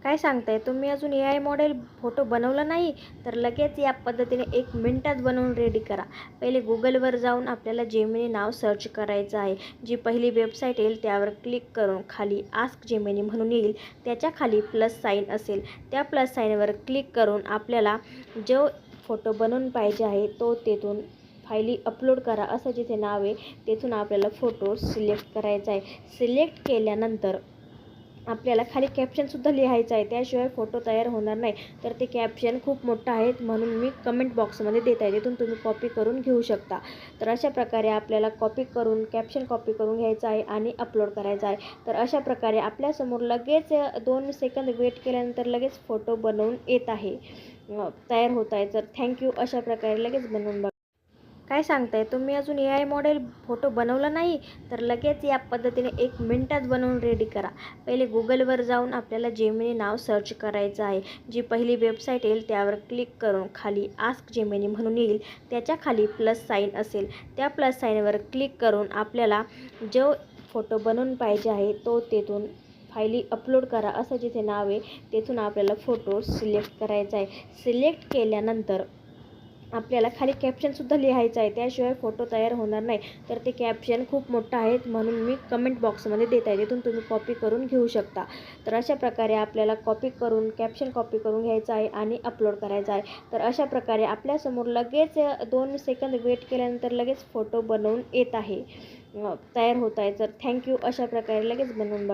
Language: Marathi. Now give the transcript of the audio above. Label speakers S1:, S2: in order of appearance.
S1: काय सांगताय तुम्ही अजून AI मॉडेल फोटो बनवला नाही तर लगेच या पद्धतीने 1 मिनिटात बनवून रेडी करा. पहिले Googleवर जाऊन आपल्याला जेमिनी नाव सर्च करायचं आहे. जी पहिली वेबसाईट येईल त्यावर क्लिक करून खाली आस्क जेमिनी म्हणून येईल, त्याच्या खाली प्लस साईन असेल, त्या प्लस साईनवर क्लिक करून आपल्याला जो फोटो बनवून पाहिजे आहे तो तेथून फायली अपलोड करा असं जिथे नाव आहे तेथून आपल्याला फोटो सिलेक्ट करायचा आहे. सिलेक्ट केल्यानंतर आपल्याला खाली कॅप्शनसुद्धा लिहायचं आहे, त्याशिवाय फोटो तयार होणार नाही. तर ते कॅप्शन खूप मोठं आहेत म्हणून मी कमेंट बॉक्समध्ये देत आहे, तिथून तुम्ही कॉपी करून घेऊ शकता. तर अशा प्रकारे आपल्याला कॅप्शन कॉपी करून घ्यायचं आहे आणि अपलोड करायचा आहे. तर अशा प्रकारे आपल्यासमोर लगेच 2 सेकंद वेट केल्यानंतर लगेच फोटो बनवून येत आहे, तयार होत आहे. तर थँक्यू. अशा प्रकारे लगेच बनवून बघा. काय सांगताय तुम्ही अजून AI मॉडेल फोटो बनवला नाही तर लगेच या पद्धतीने 1 मिनिटात बनवून रेडी करा. पहिले Googleवर जाऊन आपल्याला जेमिनी नाव सर्च करायचं आहे. जी पहिली वेबसाईट येईल त्यावर क्लिक करून खाली आस्क जेमिनी म्हणून येईल, त्याच्या खाली प्लस साईन असेल, त्या प्लस साईनवर क्लिक करून आपल्याला जो फोटो बनवून पाहिजे आहे तो तेथून फायली अपलोड करा असं जिथे नाव आहे तेथून आपल्याला फोटो सिलेक्ट करायचा आहे. सिलेक्ट केल्यानंतर आपल्याला खाली कॅप्शनसुद्धा लिहायचं आहे, त्याशिवाय फोटो तयार होणार नाही. तर ते कॅप्शन खूप मोठं आहेत म्हणून मी कमेंट बॉक्समध्ये देत आहे, तिथून तुम्ही कॉपी करून घेऊ शकता. तर अशा प्रकारे आपल्याला कॅप्शन कॉपी करून घ्यायचं आहे आणि अपलोड करायचं आहे. तर अशा प्रकारे आपल्यासमोर लगेच 2 सेकंद वेट केल्यानंतर लगेच फोटो बनवून येत आहे, तयार होत आहे. तर थँक्यू. अशा प्रकारे लगेच बनवून बघा.